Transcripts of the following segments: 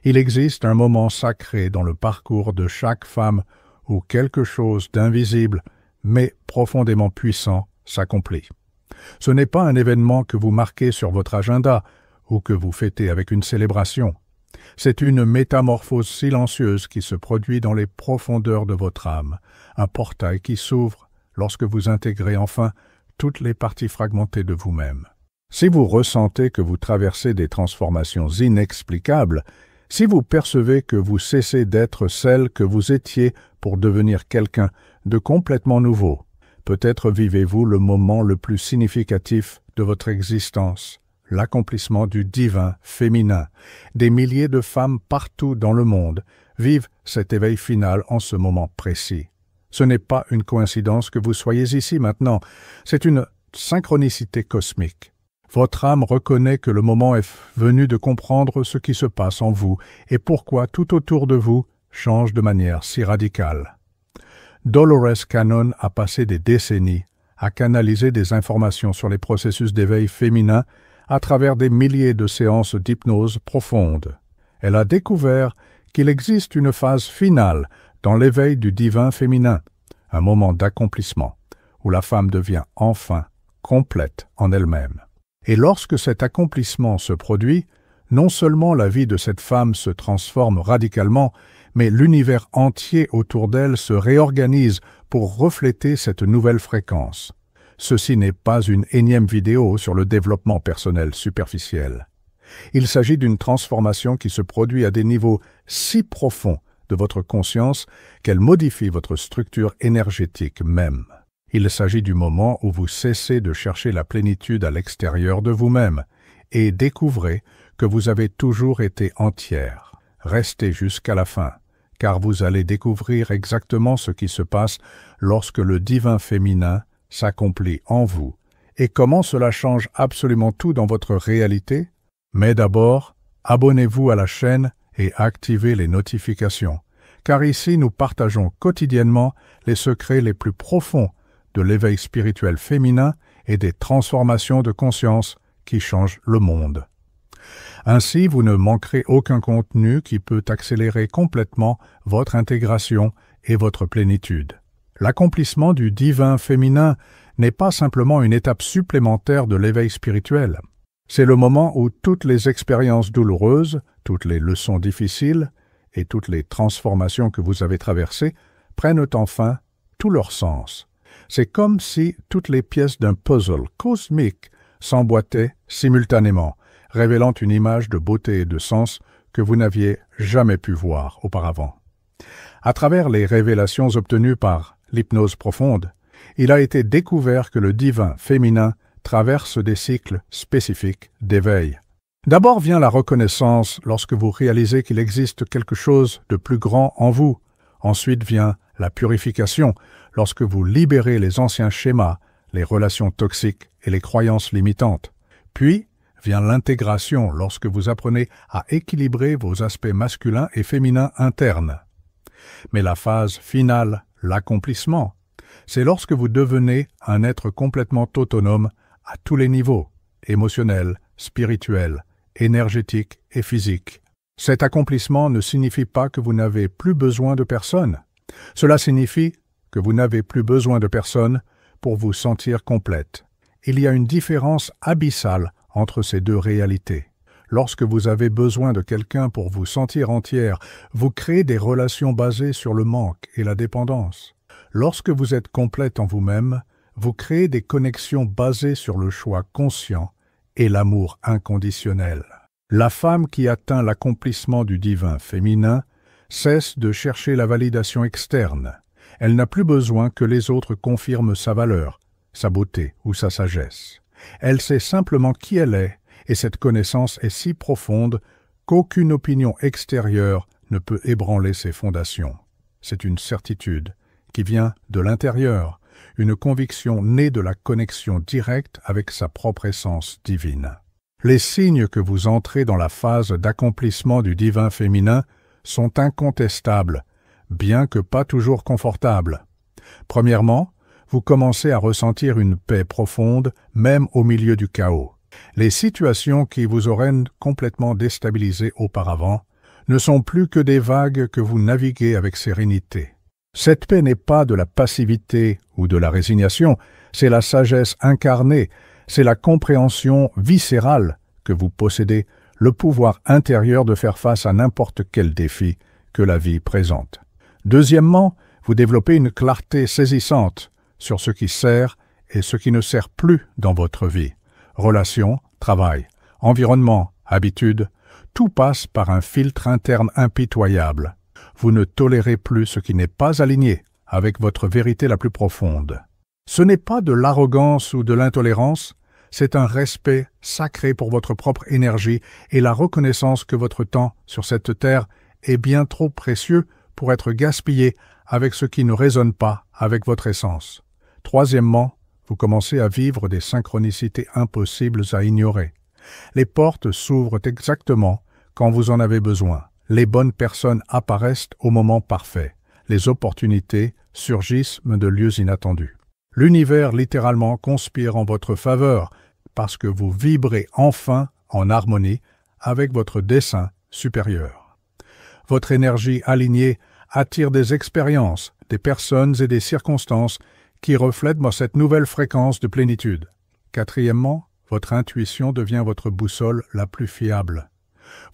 Il existe un moment sacré dans le parcours de chaque femme où quelque chose d'invisible, mais profondément puissant, s'accomplit. Ce n'est pas un événement que vous marquez sur votre agenda ou que vous fêtez avec une célébration. C'est une métamorphose silencieuse qui se produit dans les profondeurs de votre âme, un portail qui s'ouvre lorsque vous intégrez enfin toutes les parties fragmentées de vous-même. Si vous ressentez que vous traversez des transformations inexplicables, si vous percevez que vous cessez d'être celle que vous étiez pour devenir quelqu'un de complètement nouveau, peut-être vivez-vous le moment le plus significatif de votre existence, l'accomplissement du divin féminin. Des milliers de femmes partout dans le monde vivent cet éveil final en ce moment précis. Ce n'est pas une coïncidence que vous soyez ici maintenant, c'est une synchronicité cosmique. Votre âme reconnaît que le moment est venu de comprendre ce qui se passe en vous et pourquoi tout autour de vous change de manière si radicale. Dolores Cannon a passé des décennies à canaliser des informations sur les processus d'éveil féminin à travers des milliers de séances d'hypnose profonde. Elle a découvert qu'il existe une phase finale dans l'éveil du divin féminin, un moment d'accomplissement, où la femme devient enfin complète en elle-même. Et lorsque cet accomplissement se produit, non seulement la vie de cette femme se transforme radicalement, mais l'univers entier autour d'elle se réorganise pour refléter cette nouvelle fréquence. Ceci n'est pas une énième vidéo sur le développement personnel superficiel. Il s'agit d'une transformation qui se produit à des niveaux si profonds de votre conscience qu'elle modifie votre structure énergétique même. Il s'agit du moment où vous cessez de chercher la plénitude à l'extérieur de vous-même et découvrez que vous avez toujours été entière. Restez jusqu'à la fin, car vous allez découvrir exactement ce qui se passe lorsque le divin féminin s'accomplit en vous et comment cela change absolument tout dans votre réalité. Mais d'abord, abonnez-vous à la chaîne et activez les notifications, car ici nous partageons quotidiennement les secrets les plus profonds de l'éveil spirituel féminin et des transformations de conscience qui changent le monde. Ainsi, vous ne manquerez aucun contenu qui peut accélérer complètement votre intégration et votre plénitude. L'accomplissement du divin féminin n'est pas simplement une étape supplémentaire de l'éveil spirituel. C'est le moment où toutes les expériences douloureuses, toutes les leçons difficiles et toutes les transformations que vous avez traversées prennent enfin tout leur sens. C'est comme si toutes les pièces d'un puzzle cosmique s'emboîtaient simultanément, révélant une image de beauté et de sens que vous n'aviez jamais pu voir auparavant. À travers les révélations obtenues par l'hypnose profonde, il a été découvert que le divin féminin traverse des cycles spécifiques d'éveil. D'abord vient la reconnaissance lorsque vous réalisez qu'il existe quelque chose de plus grand en vous. Ensuite vient la purification lorsque vous libérez les anciens schémas, les relations toxiques et les croyances limitantes. Puis vient l'intégration lorsque vous apprenez à équilibrer vos aspects masculins et féminins internes. Mais la phase finale, l'accomplissement, c'est lorsque vous devenez un être complètement autonome à tous les niveaux, émotionnel, spirituel, énergétique et physique. Cet accomplissement ne signifie pas que vous n'avez plus besoin de personne. Cela signifie que vous n'avez plus besoin de personne pour vous sentir complète. Il y a une différence abyssale entre ces deux réalités. Lorsque vous avez besoin de quelqu'un pour vous sentir entière, vous créez des relations basées sur le manque et la dépendance. Lorsque vous êtes complète en vous-même, vous créez des connexions basées sur le choix conscient et l'amour inconditionnel. La femme qui atteint l'accomplissement du divin féminin cesse de chercher la validation externe. Elle n'a plus besoin que les autres confirment sa valeur, sa beauté ou sa sagesse. Elle sait simplement qui elle est, et cette connaissance est si profonde qu'aucune opinion extérieure ne peut ébranler ses fondations. C'est une certitude qui vient de l'intérieur, une conviction née de la connexion directe avec sa propre essence divine. Les signes que vous entrez dans la phase d'accomplissement du divin féminin sont incontestables, bien que pas toujours confortables. Premièrement, vous commencez à ressentir une paix profonde, même au milieu du chaos. Les situations qui vous auraient complètement déstabilisé auparavant ne sont plus que des vagues que vous naviguez avec sérénité. Cette paix n'est pas de la passivité ou de la résignation, c'est la sagesse incarnée, c'est la compréhension viscérale que vous possédez, le pouvoir intérieur de faire face à n'importe quel défi que la vie présente. Deuxièmement, vous développez une clarté saisissante sur ce qui sert et ce qui ne sert plus dans votre vie. Relations, travail, environnement, habitudes, tout passe par un filtre interne impitoyable. Vous ne tolérez plus ce qui n'est pas aligné avec votre vérité la plus profonde. Ce n'est pas de l'arrogance ou de l'intolérance, c'est un respect sacré pour votre propre énergie et la reconnaissance que votre temps sur cette terre est bien trop précieux pour être gaspillé avec ce qui ne résonne pas avec votre essence. Troisièmement, vous commencez à vivre des synchronicités impossibles à ignorer. Les portes s'ouvrent exactement quand vous en avez besoin. Les bonnes personnes apparaissent au moment parfait. Les opportunités surgissent de lieux inattendus. L'univers littéralement conspire en votre faveur parce que vous vibrez enfin en harmonie avec votre dessein supérieur. Votre énergie alignée attire des expériences, des personnes et des circonstances qui reflètent cette nouvelle fréquence de plénitude. Quatrièmement, votre intuition devient votre boussole la plus fiable.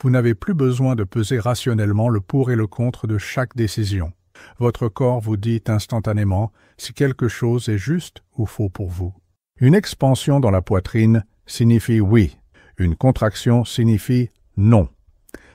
Vous n'avez plus besoin de peser rationnellement le pour et le contre de chaque décision. Votre corps vous dit instantanément si quelque chose est juste ou faux pour vous. Une expansion dans la poitrine signifie oui, une contraction signifie non.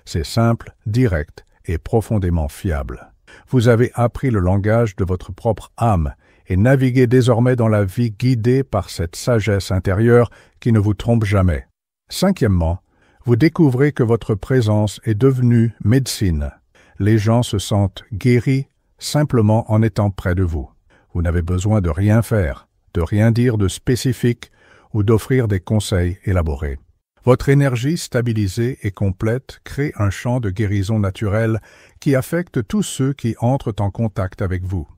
C'est simple, direct et profondément fiable. Vous avez appris le langage de votre propre âme et naviguez désormais dans la vie guidée par cette sagesse intérieure qui ne vous trompe jamais. Cinquièmement, vous découvrez que votre présence est devenue médecine. Les gens se sentent guéris simplement en étant près de vous. Vous n'avez besoin de rien faire, de rien dire de spécifique ou d'offrir des conseils élaborés. Votre énergie stabilisée et complète crée un champ de guérison naturelle qui affecte tous ceux qui entrent en contact avec vous.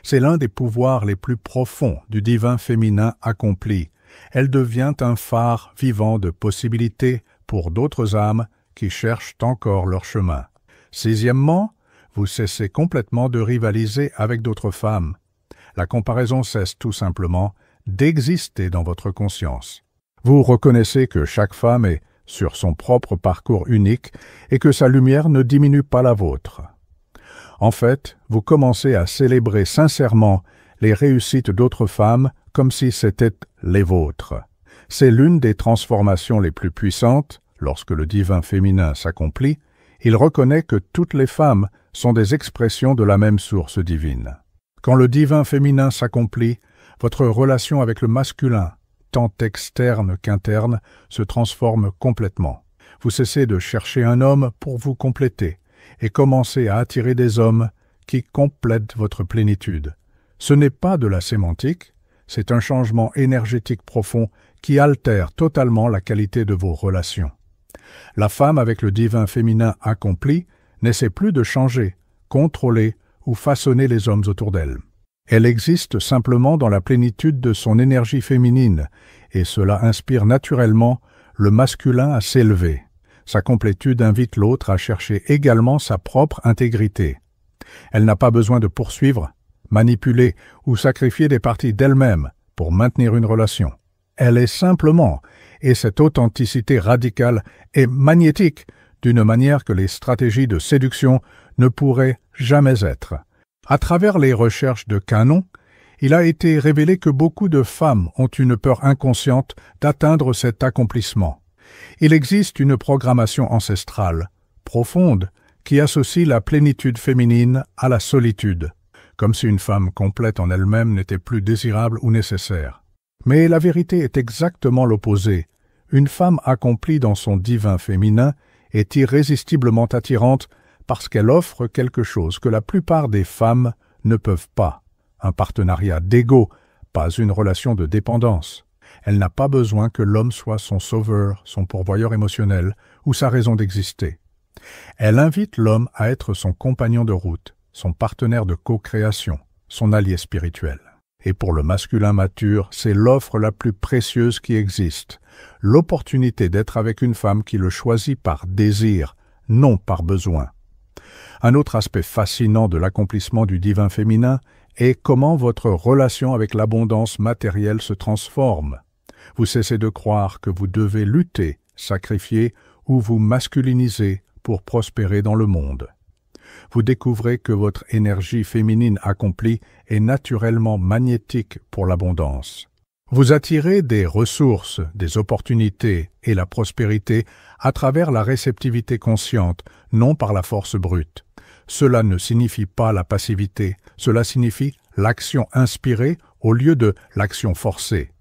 C'est l'un des pouvoirs les plus profonds du divin féminin accompli. Elle devient un phare vivant de possibilités pour d'autres âmes qui cherchent encore leur chemin. Sixièmement, vous cessez complètement de rivaliser avec d'autres femmes. La comparaison cesse tout simplement d'exister dans votre conscience. Vous reconnaissez que chaque femme est sur son propre parcours unique et que sa lumière ne diminue pas la vôtre. En fait, vous commencez à célébrer sincèrement les réussites d'autres femmes comme si c'était les vôtres. C'est l'une des transformations les plus puissantes. Lorsque le divin féminin s'accomplit, il reconnaît que toutes les femmes sont des expressions de la même source divine. Quand le divin féminin s'accomplit, votre relation avec le masculin, tant externe qu'interne, se transforme complètement. Vous cessez de chercher un homme pour vous compléter et commencez à attirer des hommes qui complètent votre plénitude. Ce n'est pas de la sémantique, c'est un changement énergétique profond qui altère totalement la qualité de vos relations. La femme avec le divin féminin accompli n'essaie plus de changer, contrôler ou façonner les hommes autour d'elle. Elle existe simplement dans la plénitude de son énergie féminine, et cela inspire naturellement le masculin à s'élever. Sa complétude invite l'autre à chercher également sa propre intégrité. Elle n'a pas besoin de poursuivre, manipuler ou sacrifier des parties d'elle-même pour maintenir une relation. Elle est simplement, et cette authenticité radicale est magnétique d'une manière que les stratégies de séduction ne pourraient jamais être. À travers les recherches de Canon, il a été révélé que beaucoup de femmes ont une peur inconsciente d'atteindre cet accomplissement. Il existe une programmation ancestrale, profonde, qui associe la plénitude féminine à la solitude, comme si une femme complète en elle-même n'était plus désirable ou nécessaire. Mais la vérité est exactement l'opposé. Une femme accomplie dans son divin féminin est irrésistiblement attirante parce qu'elle offre quelque chose que la plupart des femmes ne peuvent pas. Un partenariat d'ego, pas une relation de dépendance. Elle n'a pas besoin que l'homme soit son sauveur, son pourvoyeur émotionnel ou sa raison d'exister. Elle invite l'homme à être son compagnon de route, son partenaire de co-création, son allié spirituel. Et pour le masculin mature, c'est l'offre la plus précieuse qui existe, l'opportunité d'être avec une femme qui le choisit par désir, non par besoin. Un autre aspect fascinant de l'accomplissement du divin féminin est comment votre relation avec l'abondance matérielle se transforme. Vous cessez de croire que vous devez lutter, sacrifier ou vous masculiniser pour prospérer dans le monde. Vous découvrez que votre énergie féminine accomplie est naturellement magnétique pour l'abondance. Vous attirez des ressources, des opportunités et la prospérité à travers la réceptivité consciente, non par la force brute. Cela ne signifie pas la passivité, cela signifie l'action inspirée au lieu de l'action forcée.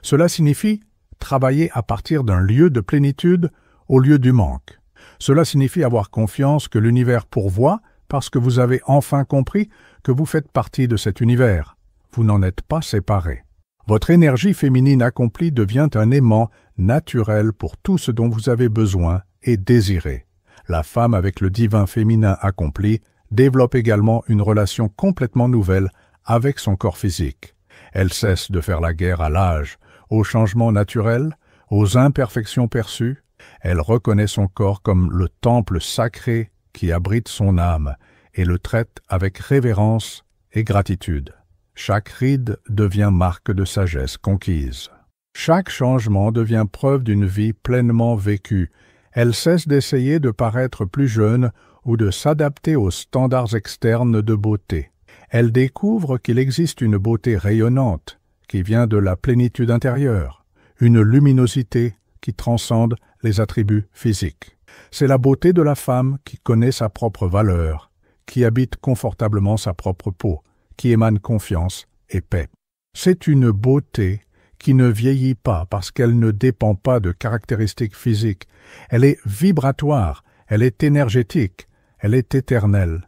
Cela signifie travailler à partir d'un lieu de plénitude au lieu du manque. Cela signifie avoir confiance que l'univers pourvoit parce que vous avez enfin compris que vous faites partie de cet univers. Vous n'en êtes pas séparés. Votre énergie féminine accomplie devient un aimant naturel pour tout ce dont vous avez besoin et désiré. La femme avec le divin féminin accompli développe également une relation complètement nouvelle avec son corps physique. Elle cesse de faire la guerre à l'âge, aux changements naturels, aux imperfections perçues. Elle reconnaît son corps comme le temple sacré qui abrite son âme et le traite avec révérence et gratitude. Chaque ride devient marque de sagesse conquise. Chaque changement devient preuve d'une vie pleinement vécue. Elle cesse d'essayer de paraître plus jeune ou de s'adapter aux standards externes de beauté. Elle découvre qu'il existe une beauté rayonnante qui vient de la plénitude intérieure, une luminosité qui transcende les attributs physiques. C'est la beauté de la femme qui connaît sa propre valeur, qui habite confortablement sa propre peau, qui émane confiance et paix. C'est une beauté qui ne vieillit pas parce qu'elle ne dépend pas de caractéristiques physiques. Elle est vibratoire, elle est énergétique, elle est éternelle.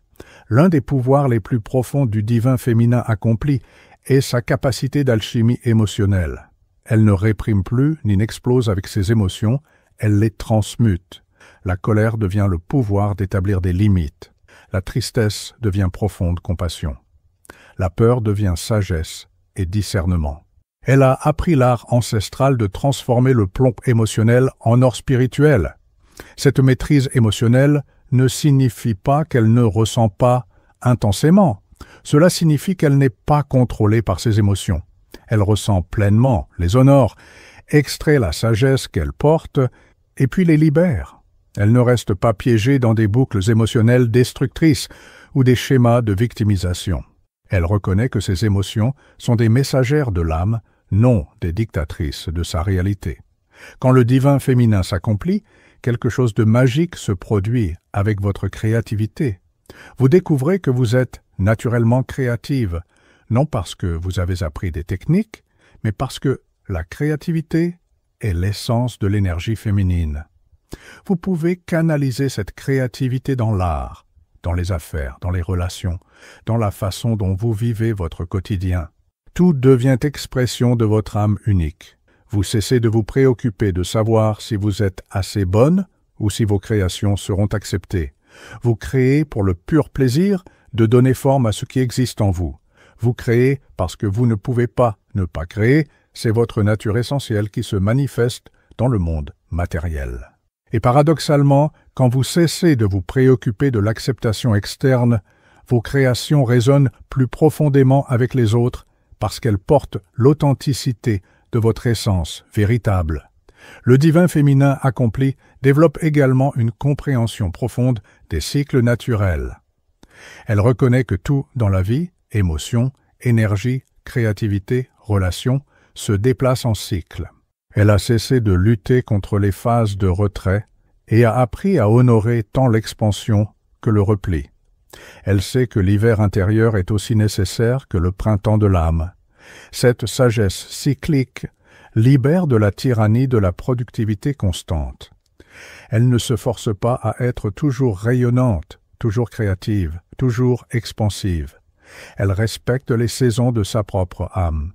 L'un des pouvoirs les plus profonds du divin féminin accompli est sa capacité d'alchimie émotionnelle. Elle ne réprime plus ni n'explose avec ses émotions, elle les transmute. La colère devient le pouvoir d'établir des limites. La tristesse devient profonde compassion. La peur devient sagesse et discernement. Elle a appris l'art ancestral de transformer le plomb émotionnel en or spirituel. Cette maîtrise émotionnelle ne signifie pas qu'elle ne ressent pas intensément. Cela signifie qu'elle n'est pas contrôlée par ses émotions. Elle ressent pleinement, les honore, extrait la sagesse qu'elle porte et puis les libère. Elle ne reste pas piégée dans des boucles émotionnelles destructrices ou des schémas de victimisation. Elle reconnaît que ses émotions sont des messagères de l'âme, non des dictatrices de sa réalité. Quand le divin féminin s'accomplit, quelque chose de magique se produit avec votre créativité. Vous découvrez que vous êtes naturellement créative, non parce que vous avez appris des techniques, mais parce que la créativité est l'essence de l'énergie féminine. Vous pouvez canaliser cette créativité dans l'art, dans les affaires, dans les relations, dans la façon dont vous vivez votre quotidien. Tout devient expression de votre âme unique. Vous cessez de vous préoccuper de savoir si vous êtes assez bonne ou si vos créations seront acceptées. Vous créez pour le pur plaisir de donner forme à ce qui existe en vous. Vous créez parce que vous ne pouvez pas ne pas créer, c'est votre nature essentielle qui se manifeste dans le monde matériel. Et paradoxalement, quand vous cessez de vous préoccuper de l'acceptation externe, vos créations résonnent plus profondément avec les autres parce qu'elles portent l'authenticité de votre essence véritable. Le divin féminin accompli développe également une compréhension profonde des cycles naturels. Elle reconnaît que tout dans la vie, émotion, énergie, créativité, relations, se déplace en cycles. Elle a cessé de lutter contre les phases de retrait et a appris à honorer tant l'expansion que le repli. Elle sait que l'hiver intérieur est aussi nécessaire que le printemps de l'âme. Cette sagesse cyclique libère de la tyrannie de la productivité constante. Elle ne se force pas à être toujours rayonnante, toujours créative, toujours expansive. Elle respecte les saisons de sa propre âme.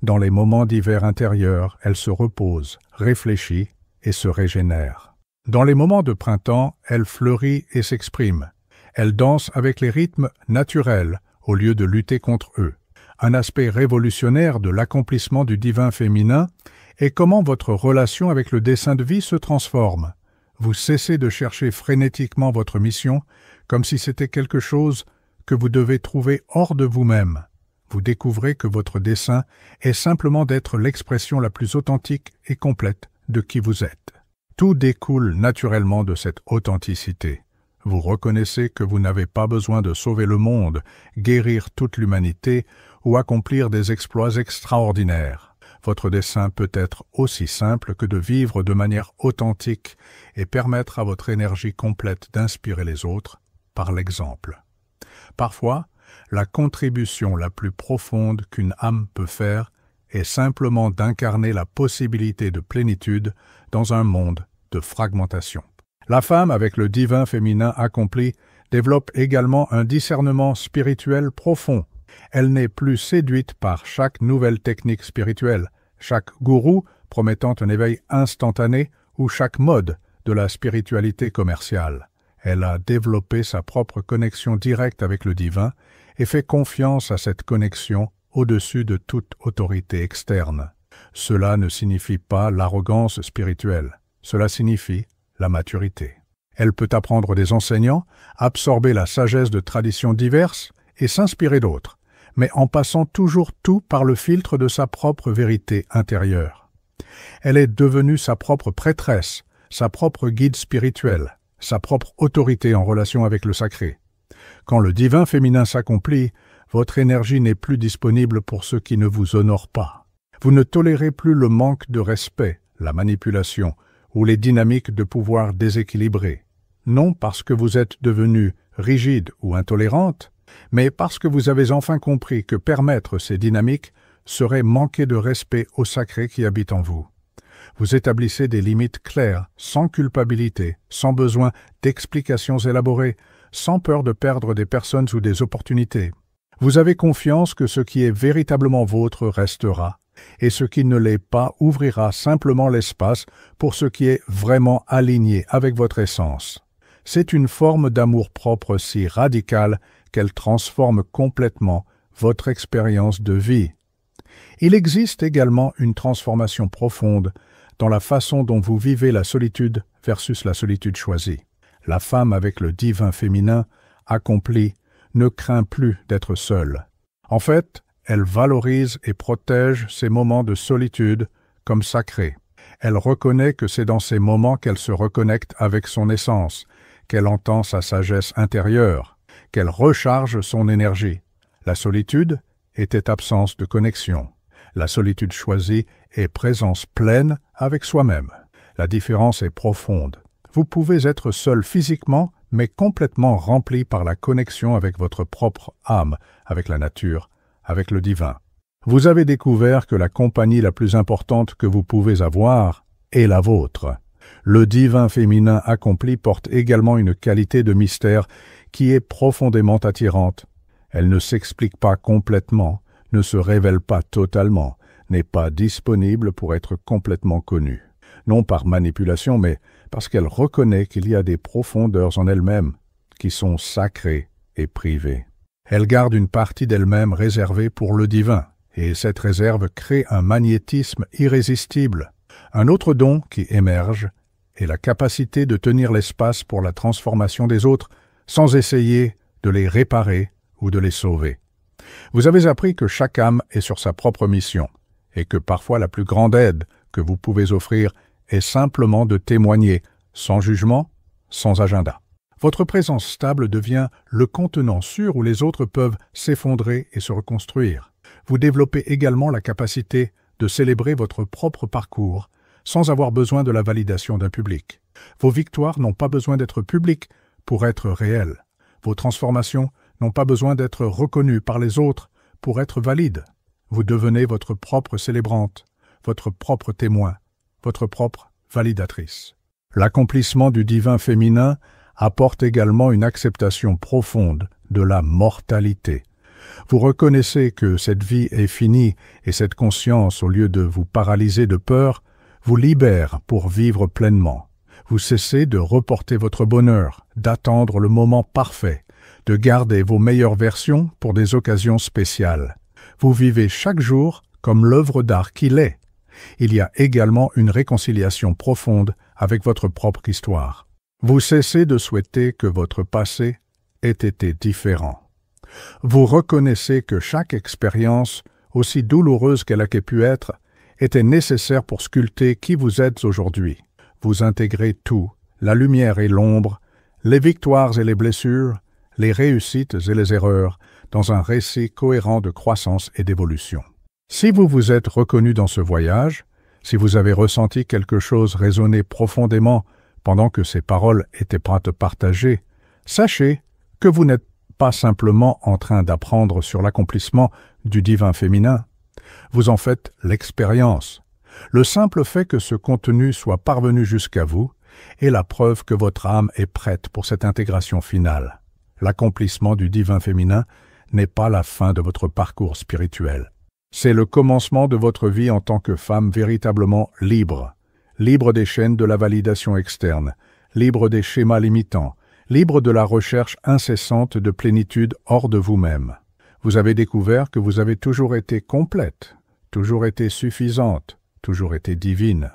Dans les moments d'hiver intérieur, elle se repose, réfléchit et se régénère. Dans les moments de printemps, elle fleurit et s'exprime. Elle danse avec les rythmes naturels au lieu de lutter contre eux. Un aspect révolutionnaire de l'accomplissement du divin féminin est comment votre relation avec le dessin de vie se transforme. Vous cessez de chercher frénétiquement votre mission, comme si c'était quelque chose que vous devez trouver hors de vous-même. Vous découvrez que votre dessein est simplement d'être l'expression la plus authentique et complète de qui vous êtes. Tout découle naturellement de cette authenticité. Vous reconnaissez que vous n'avez pas besoin de sauver le monde, guérir toute l'humanité ou accomplir des exploits extraordinaires. Votre dessein peut être aussi simple que de vivre de manière authentique et permettre à votre énergie complète d'inspirer les autres par l'exemple. Parfois, la contribution la plus profonde qu'une âme peut faire est simplement d'incarner la possibilité de plénitude dans un monde de fragmentation. La femme, avec le divin féminin accompli, développe également un discernement spirituel profond. Elle n'est plus séduite par chaque nouvelle technique spirituelle, chaque gourou promettant un éveil instantané ou chaque mode de la spiritualité commerciale. Elle a développé sa propre connexion directe avec le divin et fait confiance à cette connexion au-dessus de toute autorité externe. Cela ne signifie pas l'arrogance spirituelle, cela signifie la maturité. Elle peut apprendre des enseignants, absorber la sagesse de traditions diverses et s'inspirer d'autres, mais en passant toujours tout par le filtre de sa propre vérité intérieure. Elle est devenue sa propre prêtresse, sa propre guide spirituel, sa propre autorité en relation avec le sacré. Quand le divin féminin s'accomplit, votre énergie n'est plus disponible pour ceux qui ne vous honorent pas. Vous ne tolérez plus le manque de respect, la manipulation ou les dynamiques de pouvoir déséquilibrées. Non parce que vous êtes devenue rigide ou intolérante, mais parce que vous avez enfin compris que permettre ces dynamiques serait manquer de respect au sacré qui habite en vous. Vous établissez des limites claires, sans culpabilité, sans besoin d'explications élaborées, sans peur de perdre des personnes ou des opportunités. Vous avez confiance que ce qui est véritablement vôtre restera, et ce qui ne l'est pas ouvrira simplement l'espace pour ce qui est vraiment aligné avec votre essence. C'est une forme d'amour-propre si radicale qu'elle transforme complètement votre expérience de vie. Il existe également une transformation profonde dans la façon dont vous vivez la solitude versus la solitude choisie. La femme avec le divin féminin accompli ne craint plus d'être seule. En fait, elle valorise et protège ces moments de solitude comme sacrés. Elle reconnaît que c'est dans ces moments qu'elle se reconnecte avec son essence, qu'elle entend sa sagesse intérieure, qu'elle recharge son énergie. La solitude était absence de connexion. La solitude choisie est présence pleine avec soi-même. La différence est profonde. Vous pouvez être seul physiquement, mais complètement rempli par la connexion avec votre propre âme, avec la nature, avec le divin. Vous avez découvert que la compagnie la plus importante que vous pouvez avoir est la vôtre. Le divin féminin accompli porte également une qualité de mystère qui est profondément attirante. Elle ne s'explique pas complètement, ne se révèle pas totalement, n'est pas disponible pour être complètement connue. Non par manipulation, mais parce qu'elle reconnaît qu'il y a des profondeurs en elle-même qui sont sacrées et privées. Elle garde une partie d'elle-même réservée pour le divin, et cette réserve crée un magnétisme irrésistible. Un autre don qui émerge est la capacité de tenir l'espace pour la transformation des autres sans essayer de les réparer ou de les sauver. Vous avez appris que chaque âme est sur sa propre mission, et que parfois la plus grande aide que vous pouvez offrir est simplement de témoigner, sans jugement, sans agenda. Votre présence stable devient le contenant sûr où les autres peuvent s'effondrer et se reconstruire. Vous développez également la capacité de célébrer votre propre parcours sans avoir besoin de la validation d'un public. Vos victoires n'ont pas besoin d'être publiques pour être réelles. Vos transformations n'ont pas besoin d'être reconnues par les autres pour être valides. Vous devenez votre propre célébrante, votre propre témoin, votre propre validatrice. L'accomplissement du divin féminin apporte également une acceptation profonde de la mortalité. Vous reconnaissez que cette vie est finie et cette conscience, au lieu de vous paralyser de peur, vous libère pour vivre pleinement. Vous cessez de reporter votre bonheur, d'attendre le moment parfait, de garder vos meilleures versions pour des occasions spéciales. Vous vivez chaque jour comme l'œuvre d'art qu'il est. Il y a également une réconciliation profonde avec votre propre histoire. Vous cessez de souhaiter que votre passé ait été différent. Vous reconnaissez que chaque expérience, aussi douloureuse qu'elle a pu être, était nécessaire pour sculpter qui vous êtes aujourd'hui. Vous intégrez tout, la lumière et l'ombre, les victoires et les blessures, les réussites et les erreurs, dans un récit cohérent de croissance et d'évolution. Si vous vous êtes reconnu dans ce voyage, si vous avez ressenti quelque chose résonner profondément pendant que ces paroles étaient partagées, sachez que vous n'êtes pas simplement en train d'apprendre sur l'accomplissement du divin féminin. Vous en faites l'expérience. Le simple fait que ce contenu soit parvenu jusqu'à vous est la preuve que votre âme est prête pour cette intégration finale. L'accomplissement du divin féminin n'est pas la fin de votre parcours spirituel. C'est le commencement de votre vie en tant que femme véritablement libre, libre des chaînes de la validation externe, libre des schémas limitants, libre de la recherche incessante de plénitude hors de vous-même. Vous avez découvert que vous avez toujours été complète, toujours été suffisante, toujours été divine.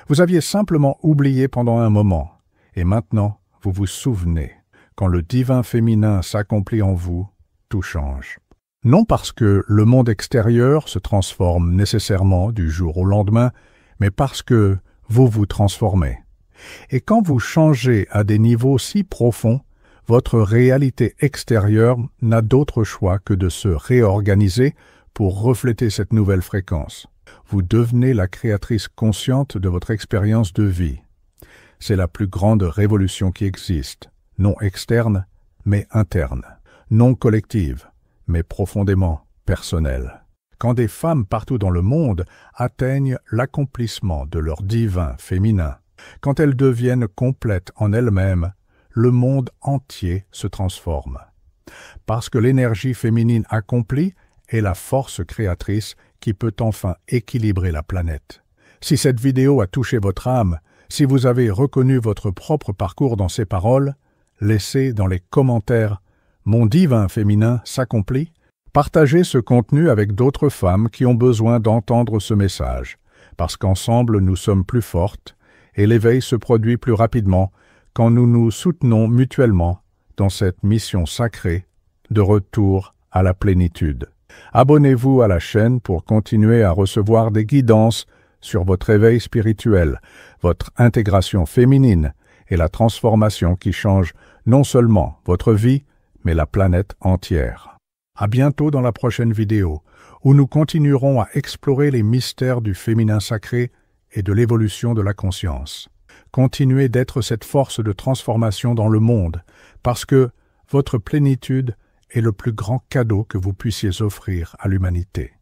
Vous aviez simplement oublié pendant un moment, et maintenant vous vous souvenez. Quand le divin féminin s'accomplit en vous, tout change. Non parce que le monde extérieur se transforme nécessairement du jour au lendemain, mais parce que vous vous transformez. Et quand vous changez à des niveaux si profonds, votre réalité extérieure n'a d'autre choix que de se réorganiser pour refléter cette nouvelle fréquence. Vous devenez la créatrice consciente de votre expérience de vie. C'est la plus grande révolution qui existe, non externe, mais interne, non collective, mais profondément personnelle. Quand des femmes partout dans le monde atteignent l'accomplissement de leur divin féminin, quand elles deviennent complètes en elles-mêmes, le monde entier se transforme. Parce que l'énergie féminine accomplie est la force créatrice qui peut enfin équilibrer la planète. Si cette vidéo a touché votre âme, si vous avez reconnu votre propre parcours dans ces paroles, laissez dans les commentaires « Mon divin féminin s'accomplit ». Partagez ce contenu avec d'autres femmes qui ont besoin d'entendre ce message, parce qu'ensemble nous sommes plus fortes et l'éveil se produit plus rapidement quand nous nous soutenons mutuellement dans cette mission sacrée de retour à la plénitude. Abonnez-vous à la chaîne pour continuer à recevoir des guidances sur votre éveil spirituel, votre intégration féminine et la transformation qui change non seulement votre vie, mais la planète entière. À bientôt dans la prochaine vidéo, où nous continuerons à explorer les mystères du féminin sacré et de l'évolution de la conscience. Continuez d'être cette force de transformation dans le monde, parce que votre plénitude est le plus grand cadeau que vous puissiez offrir à l'humanité.